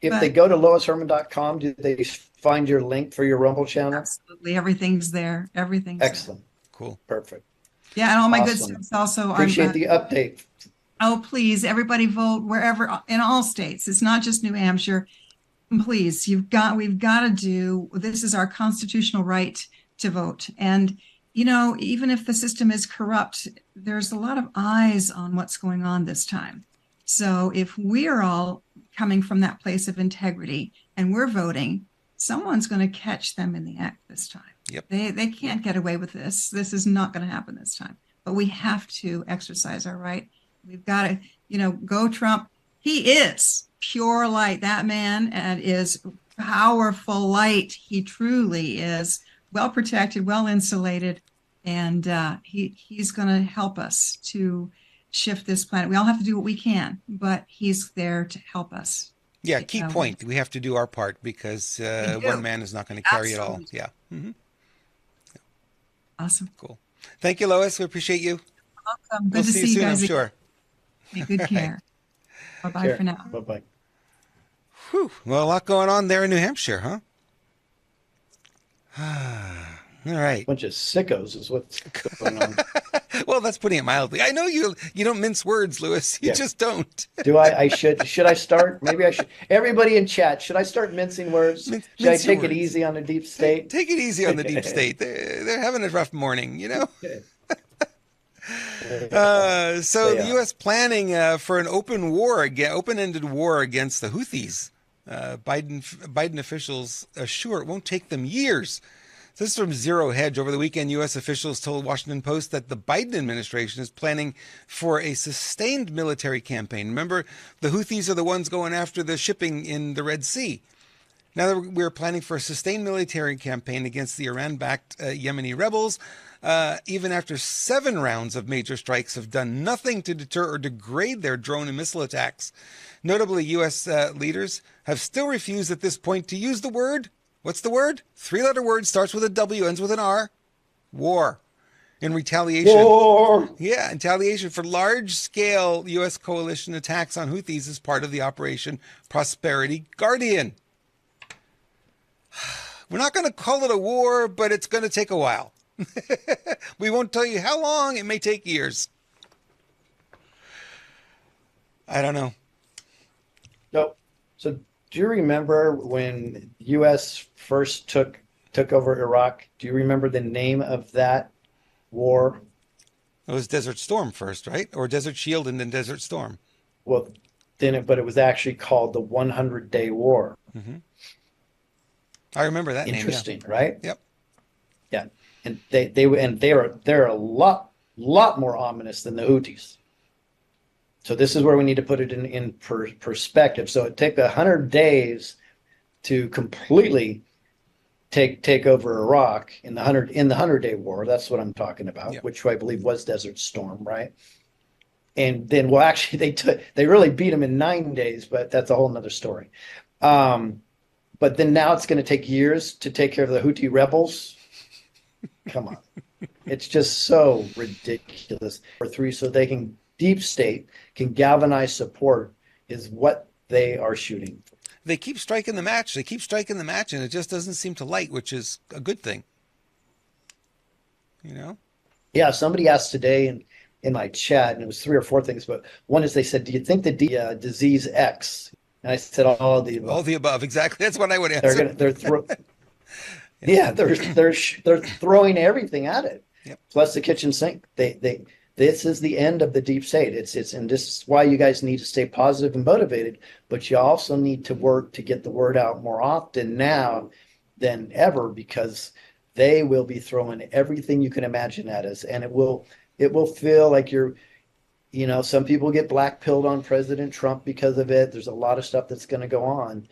If they go to loisherman.com, do they find your link for your Rumble channel? Absolutely. Everything's there. Everything's Excellent. Cool. Perfect. there. Yeah, and all my good Awesome. stuff's also Appreciate on. the update. Oh, please, everybody vote wherever in all states. It's not just New Hampshire. Please, we've got to do, this is our constitutional right to vote. And, even if the system is corrupt, there's a lot of eyes on what's going on this time. So if we're all coming from that place of integrity and we're voting, someone's going to catch them in the act this time. Yep. They can't get away with this. This is not going to happen this time. But we have to exercise our right. We've got to, go Trump. He is pure light. That man is powerful light. He truly is well protected, well insulated, and he's going to help us to shift this planet. We all have to do what we can, but he's there to help us. Yeah, key point. We have to do our part because one man is not going to carry it all. Yeah. Mm-hmm. Awesome. Cool. Thank you, Lois. We appreciate you. Welcome. Good We'll to see see you you soon, guys. I'm sure. Take good care. Bye-bye Sure. for now. Bye-bye. Whew. Well, a lot going on there in New Hampshire, huh? All right. Bunch of sickos is what's going on. Well, that's putting it mildly. I know you don't mince words, Lewis. You Yeah. just don't. Do I should I start? Maybe I should. Everybody in chat, should I start mincing words? Should I Mince take words. it easy on the deep state? Take it easy on the deep state. They're having a rough morning, So the U.S. planning for an open-ended war against the Houthis. Biden officials assure it won't take them years. This is from Zero Hedge. Over the weekend, U.S. officials told Washington Post that the Biden administration is planning for a sustained military campaign. Remember, the Houthis are the ones going after the shipping in the Red Sea. Now we're planning for a sustained military campaign against the Iran-backed Yemeni rebels, even after 7 rounds of major strikes have done nothing to deter or degrade their drone and missile attacks. Notably, U.S. leaders have still refused at this point to use the word. What's the word? 3-letter word, starts with a W, ends with an R. War. In retaliation. War. Yeah, retaliation for large-scale U.S. coalition attacks on Houthis as part of the Operation Prosperity Guardian. We're not going to call it a war, but it's going to take a while. We won't tell you how long. It may take years. I don't know. No. So do you remember when U.S. first took over Iraq? Do you remember the name of that war? It was Desert Storm first, right? Or Desert Shield and then Desert Storm. Well, but it was actually called the 100-Day War. Mm-hmm. I remember that Interesting, name. right? Yep. Yeah, and they're a lot more ominous than the Houthis. So this is where we need to put it in perspective. So it took 100 days to completely take over Iraq in the 100-day war. That's what I'm talking about, Yep. which I believe was Desert Storm, right? And then, well, actually, they really beat them in 9 days, but that's a whole nother story. But then now it's going to take years to take care of the Houthi rebels. Come on. It's just so ridiculous. So they can, deep state can galvanize support is what they are shooting for. They keep striking the match. They keep striking the match, and it just doesn't seem to light, which is a good thing. Yeah, somebody asked today in my chat, and it was 3 or 4 things, but one is they said, do you think the disease X? And I said, all the above. All the above, exactly. That's what I would answer. They're throwing everything at it. Yep. Plus the kitchen sink. This is the end of the deep state. And this is why you guys need to stay positive and motivated, but you also need to work to get the word out more often now than ever, because they will be throwing everything you can imagine at us, and it will feel like you know, some people get blackpilled on President Trump because of it. There's a lot of stuff that's going to go on,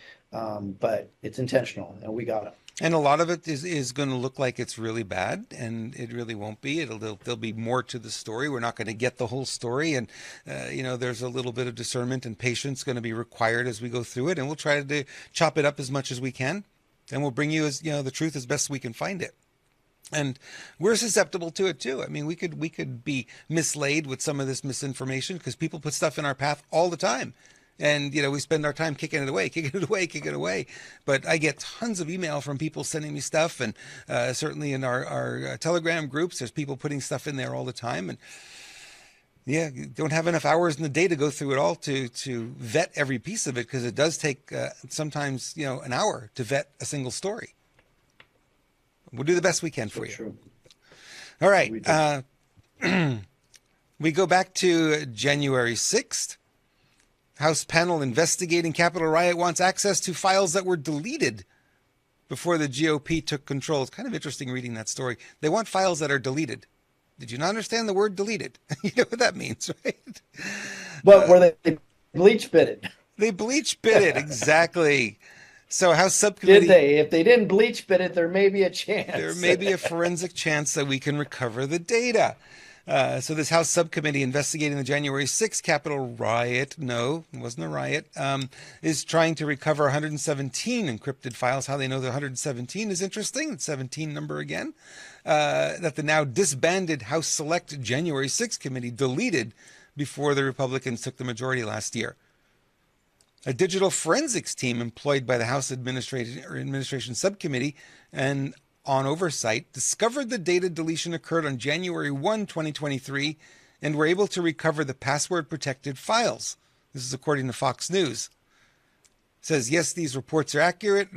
but it's intentional, and we got it. And a lot of it is going to look like it's really bad, and it really won't be. There'll be more to the story. We're not going to get the whole story, and you know, there's a little bit of discernment and patience going to be required as we go through it, and we'll try to chop it up as much as we can, and we'll bring you, as you know, the truth as best we can find it. And we're susceptible to it too. I mean, we could be mislaid with some of this misinformation because people put stuff in our path all the time. And, you know, we spend our time kicking it away. But I get tons of email from people sending me stuff. And certainly in our Telegram groups, there's people putting stuff in there all the time. And yeah, you don't have enough hours in the day to go through it all to vet every piece of it, because it does take sometimes, you know, an hour to vet a single story. We'll do the best we can for you. True. All right. We go back to January 6th. House panel investigating Capitol riot wants access to files that were deleted before the GOP took control. It's kind of interesting reading that story. They want files that are deleted. Did you not understand the word deleted? You know what that means, right? But were they bleach bitted? They bleach bit it, exactly. So House subcommittee... Did they? If they didn't bleach bit it, there may be a chance. There may be a forensic chance that we can recover the data. So this House subcommittee investigating the January 6th Capitol riot, no, it wasn't a riot, is trying to recover 117 encrypted files. How they know the 117 is interesting. It's 17 number again. That the now disbanded House Select January 6th committee deleted before the Republicans took the majority last year. A digital forensics team employed by the House Administration Subcommittee and on oversight discovered the data deletion occurred on January 1, 2023, and were able to recover the password-protected files. This is according to Fox News. It says, yes, these reports are accurate.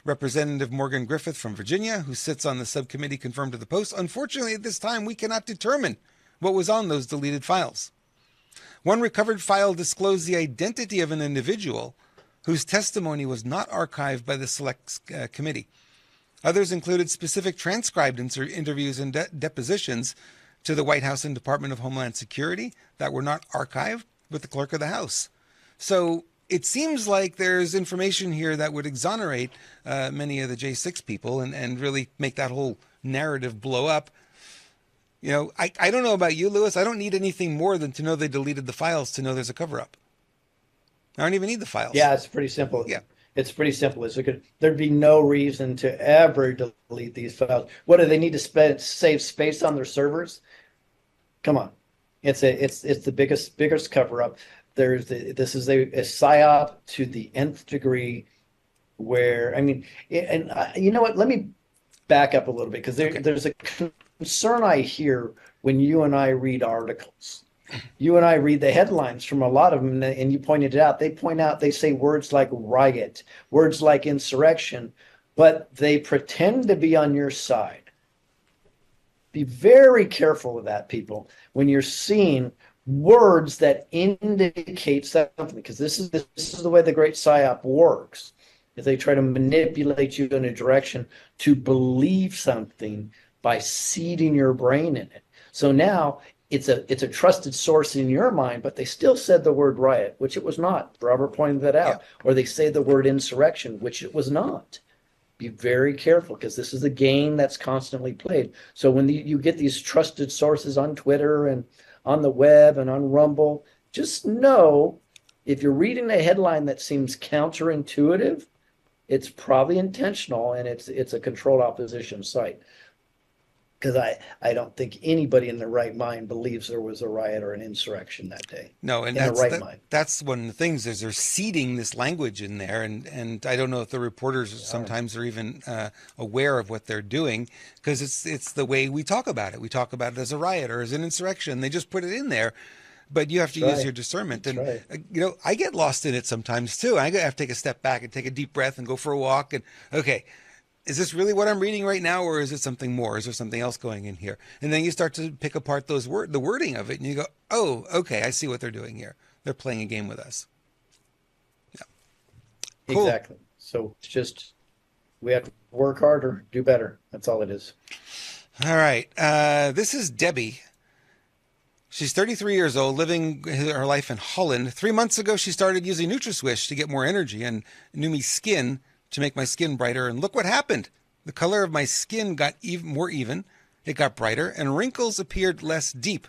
Representative Morgan Griffith from Virginia, who sits on the subcommittee, confirmed to the Post. Unfortunately, at this time, we cannot determine what was on those deleted files. One recovered file disclosed the identity of an individual whose testimony was not archived by the Select Committee. Others included specific transcribed interviews and depositions to the White House and Department of Homeland Security that were not archived with the clerk of the House. So it seems like there's information here that would exonerate many of the J6 people and really make that whole narrative blow up. You know, I don't know about you, Lewis. I don't need anything more than to know they deleted the files to know there's a cover-up. I don't even need the files. Yeah, it's pretty simple. Yeah. It's pretty simple. There'd be no reason to ever delete these files. What do they need to save space on their servers? Come on, it's the biggest cover up. This is a psyop to the nth degree. Where I mean, and you know what? Let me back up a little bit, because there's a concern I hear when you and I read articles. You and I read the headlines from a lot of them, and you pointed it out. They say words like riot, words like insurrection, but they pretend to be on your side. Be very careful of that, people, when you're seeing words that indicate something, because this is the way the great psyop works. Is they try to manipulate you in a direction to believe something by seeding your brain in it. So now it's a trusted source in your mind, but they still said the word riot, which it was not. Robert pointed that out. Yeah. Or they say the word insurrection, which it was not. Be very careful, because this is a game that's constantly played. So when you get these trusted sources on Twitter and on the web and on Rumble, just know if you're reading a headline that seems counterintuitive, it's probably intentional, and it's a controlled opposition site. Because I don't think anybody in their right mind believes there was a riot or an insurrection that day. No, and that's one of the things is they're seeding this language in there, and I don't know if the reporters sometimes are even aware of what they're doing, because it's the way we talk about it. We talk about it as a riot or as an insurrection. They just put it in there, but you have to use your discernment. And you know, I get lost in it sometimes too. I have to take a step back and take a deep breath and go for a walk. And okay, is this really what I'm reading right now, or is it something more? Is there something else going in here? And then you start to pick apart the wording of it, and you go, oh, okay, I see what they're doing here. They're playing a game with us. Yeah. Cool. Exactly. So it's just, we have to work harder, do better. That's all it is. All right. This is Debbie. She's 33 years old, living her life in Holland. 3 months ago, she started using Neutra Swish to get more energy and Neumi Skin to make my skin brighter. And look what happened. The color of my skin got even more even. It got brighter and wrinkles appeared less deep.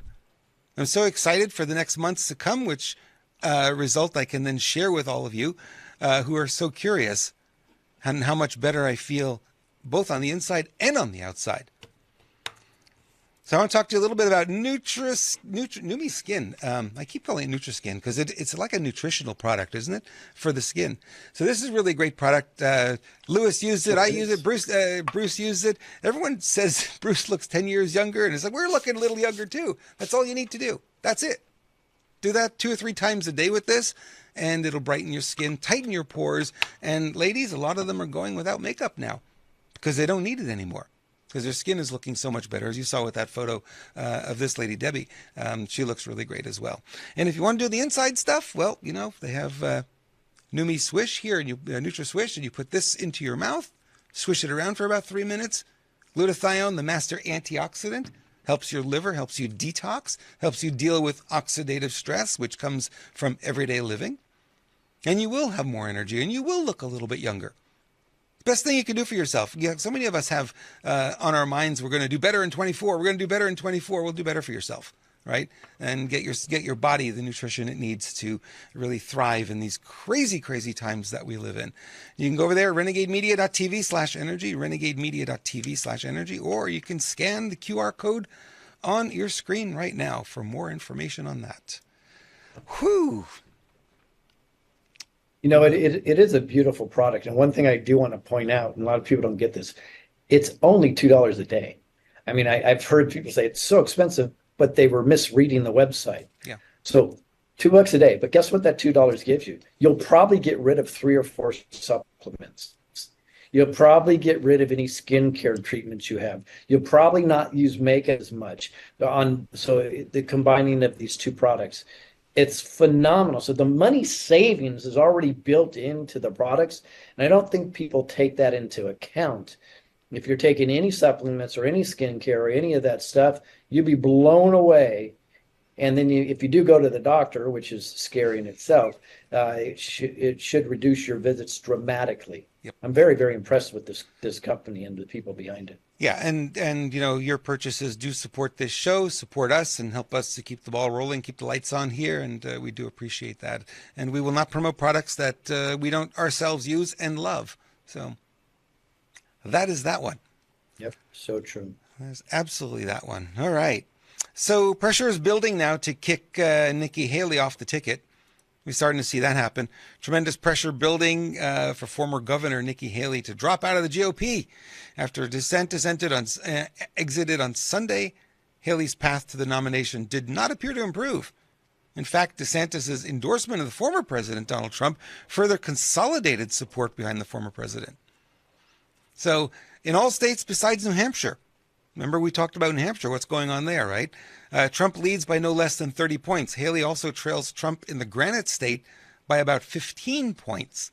I'm so excited for the next months to come, which result I can then share with all of you who are so curious and how much better I feel both on the inside and on the outside. So I want to talk to you a little bit about Neumi Skin. I keep calling it Nutra Skin because it's like a nutritional product, isn't it, for the skin? So this is really a great product. Lewis used it. I use it. Bruce used it. Everyone says Bruce looks 10 years younger, and it's like, we're looking a little younger too. That's all you need to do. That's it. Do that 2 or 3 times a day with this, and it'll brighten your skin, tighten your pores. And ladies, a lot of them are going without makeup now because they don't need it anymore, because their skin is looking so much better. As you saw with that photo of this lady, Debbie, she looks really great as well. And if you want to do the inside stuff, well, you know, they have Neumi Swish here, and Neutra Swish, and you put this into your mouth, swish it around for about 3 minutes. Glutathione, the master antioxidant, helps your liver, helps you detox, helps you deal with oxidative stress, which comes from everyday living. And you will have more energy, and you will look a little bit younger. Best thing you can do for yourself. Yeah, so many of us have on our minds, we're going to do better in 24. We're going to do better in 24. We'll do better for yourself, right? And get your body the nutrition it needs to really thrive in these crazy, crazy times that we live in. You can go over there, renegademedia.tv/energy, renegademedia.tv/energy, or you can scan the QR code on your screen right now for more information on that. Whew. You know, it is a beautiful product. And one thing I do want to point out, and a lot of people don't get this, it's only $2 a day. I mean, I've heard people say it's so expensive, but they were misreading the website. Yeah. So $2 a day. But guess what that $2 gives you? You'll probably get rid of 3 or 4 supplements. You'll probably get rid of any skincare treatments you have. You'll probably not use makeup as much. So the combining of these 2 products, it's phenomenal. So the money savings is already built into the products. And I don't think people take that into account. If you're taking any supplements or any skincare or any of that stuff, you'll be blown away. And then if you do go to the doctor, which is scary in itself, it should reduce your visits dramatically. Yep. I'm very, very impressed with this company and the people behind it. Yeah, and you know, your purchases do support this show, support us, and help us to keep the ball rolling, keep the lights on here, and we do appreciate that. And we will not promote products that we don't ourselves use and love. So that is that one. Yep, so true. That's absolutely that one. All right. So pressure is building now to kick Nikki Haley off the ticket. We're starting to see that happen. Tremendous pressure building for former Governor Nikki Haley to drop out of the GOP. After DeSantis exited on Sunday, Haley's path to the nomination did not appear to improve. In fact, DeSantis' endorsement of the former president, Donald Trump, further consolidated support behind the former president. So in all states besides New Hampshire, remember we talked about New Hampshire, what's going on there, right? Trump leads by no less than 30 points. Haley also trails Trump in the Granite State by about 15 points.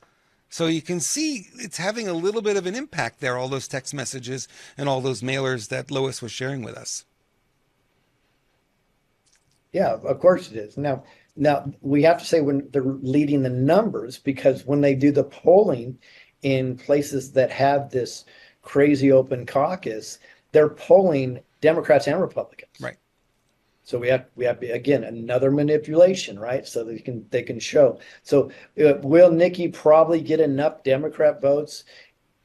So you can see it's having a little bit of an impact there, all those text messages and all those mailers that Lois was sharing with us. Yeah, of course it is. Now we have to say when they're leading the numbers, because when they do the polling in places that have this crazy open caucus, they're polling Democrats and Republicans. Right. So we have again another manipulation, right? So they can show. So will Nikki probably get enough Democrat votes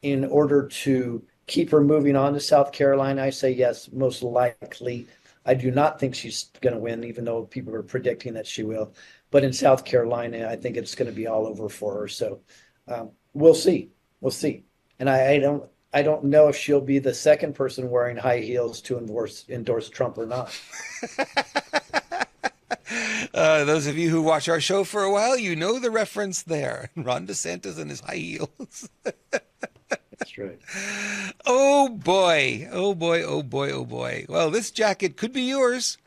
in order to keep her moving on to South Carolina? I say yes, most likely. I do not think she's going to win, even though people are predicting that she will. But in South Carolina, I think it's going to be all over for her. So we'll see. We'll see. And I don't know if she'll be the second person wearing high heels to endorse Trump or not. Those of you who watch our show for a while, you know the reference there. Ron DeSantis and his high heels. That's right. Oh boy. Oh boy. Oh boy. Oh boy. Well, this jacket could be yours.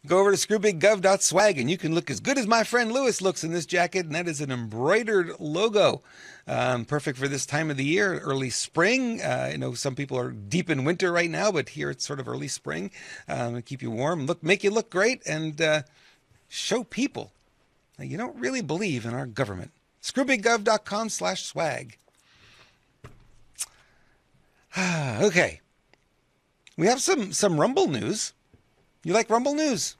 Go over to screwbiggov.swag and you can look as good as my friend Lewis looks in this jacket, and that is an embroidered logo. Perfect for this time of the year, early spring. I know some people are deep in winter right now, but here it's sort of early spring. Keep you warm, make you look great, and show people that you don't really believe in our government. Screwbiggov.com/swag. Okay. We have some Rumble news. You like Rumble news?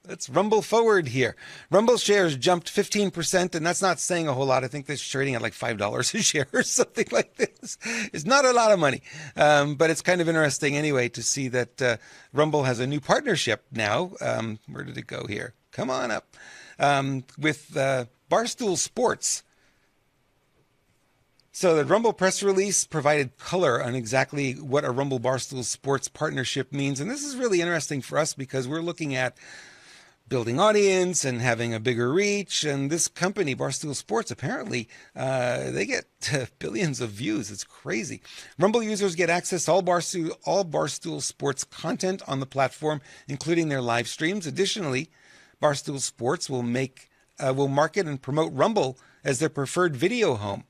Let's rumble forward here. Rumble shares jumped 15%, and that's not saying a whole lot. I think they're trading at like $5 a share or something like this. It's not a lot of money, but it's kind of interesting anyway to see that Rumble has a new partnership now. Where did it go here? Come on up. With Barstool Sports. So the Rumble press release provided color on exactly what a Rumble Barstool Sports partnership means. And this is really interesting for us because we're looking at building audience and having a bigger reach. And this company, Barstool Sports, apparently they get billions of views. It's crazy. Rumble users get access to all Barstool Sports content on the platform, including their live streams. Additionally, Barstool Sports will market and promote Rumble as their preferred video home.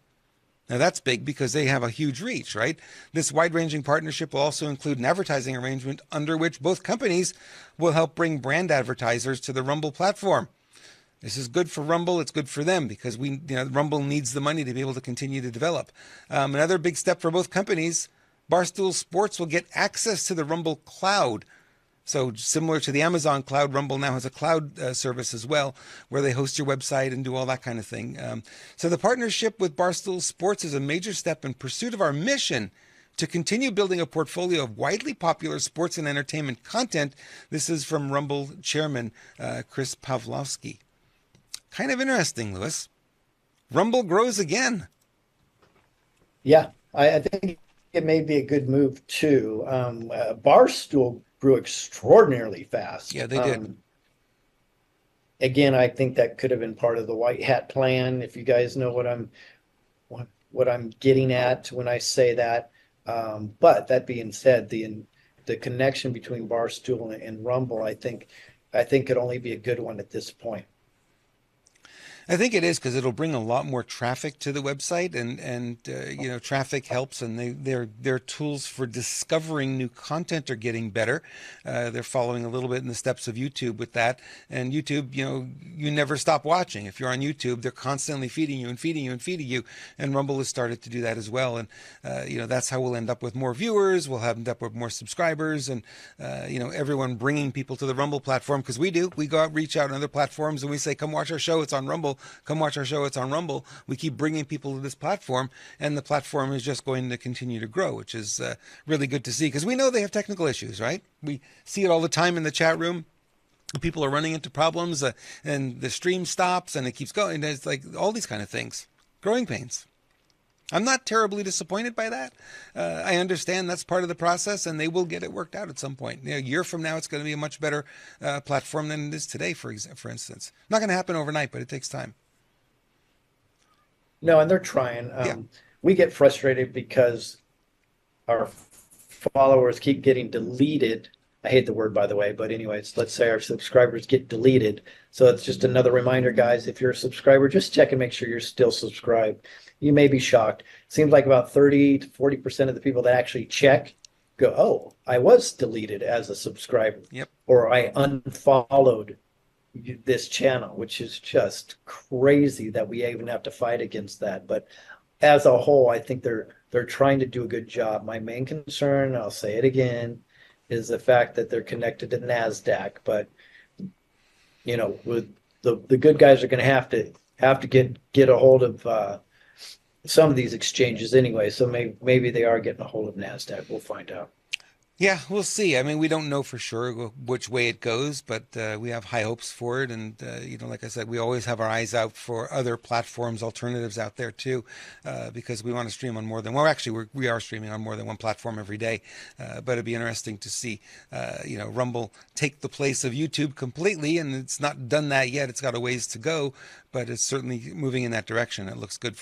Now that's big because they have a huge reach, right? This wide-ranging partnership will also include an advertising arrangement under which both companies will help bring brand advertisers to the Rumble platform. This is good for Rumble. It's good for them because Rumble needs the money to be able to continue to develop. Another big step for both companies, Barstool Sports will get access to the Rumble cloud. So similar to the Amazon cloud, Rumble now has a cloud service as well, where they host your website and do all that kind of thing. So the partnership with Barstool Sports is a major step in pursuit of our mission to continue building a portfolio of widely popular sports and entertainment content. This is from Rumble chairman Chris Pavlovsky. Kind of interesting, Lewis. Rumble grows again. Yeah, I think it may be a good move too. Barstool grew extraordinarily fast. Yeah, they did. Again, I think that could have been part of the white hat plan. If you guys know what I'm getting at when I say that. But that being said, the connection between Barstool and Rumble, I think could only be a good one at this point. I think it is because it'll bring a lot more traffic to the website, and traffic helps, and their tools for discovering new content are getting better. They're following a little bit in the steps of YouTube with that, and YouTube, you never stop watching. If you're on YouTube, they're constantly feeding you and feeding you and feeding you, and Rumble has started to do that as well, and that's how we'll end up with more viewers. We'll end up with more subscribers, and everyone bringing people to the Rumble platform, because we go out, reach out on other platforms, and we say, come watch our show, it's on Rumble. Come watch our show, it's on Rumble. We keep bringing people to this platform, and the platform is just going to continue to grow, which is really good to see, because we know they have technical issues, right? We see it all the time in the chat room. People are running into problems, and the stream stops, and it keeps going. It's like all these kind of things. Growing pains. I'm not terribly disappointed by that. I understand that's part of the process, and they will get it worked out at some point. A year from now, it's going to be a much better platform than it is today, for instance. Not going to happen overnight, but it takes time. No, and they're trying. We get frustrated because our followers keep getting deleted. I hate the word, by the way, but anyways, let's say our subscribers get deleted. So it's just another reminder, guys, if you're a subscriber, just check and make sure you're still subscribed. You may be shocked. Seems like about 30 to 40% of the people that actually check go, oh, I was deleted as a subscriber. Yep. Or I unfollowed this channel, which is just crazy that we even have to fight against that. But as a whole, I think they're trying to do a good job. My main concern, I'll say it again, is the fact that they're connected to NASDAQ. But with the good guys are going to have to get a hold of some of these exchanges anyway. So maybe they are getting a hold of NASDAQ. We'll find out. Yeah, we'll see. I mean, we don't know for sure which way it goes, but we have high hopes for it. And, like I said, we always have our eyes out for other platforms, alternatives out there too, because we want to stream on more than, well, actually, we are streaming on more than one platform every day. But it'd be interesting to see, Rumble take the place of YouTube completely. And it's not done that yet. It's got a ways to go, but it's certainly moving in that direction. It looks good for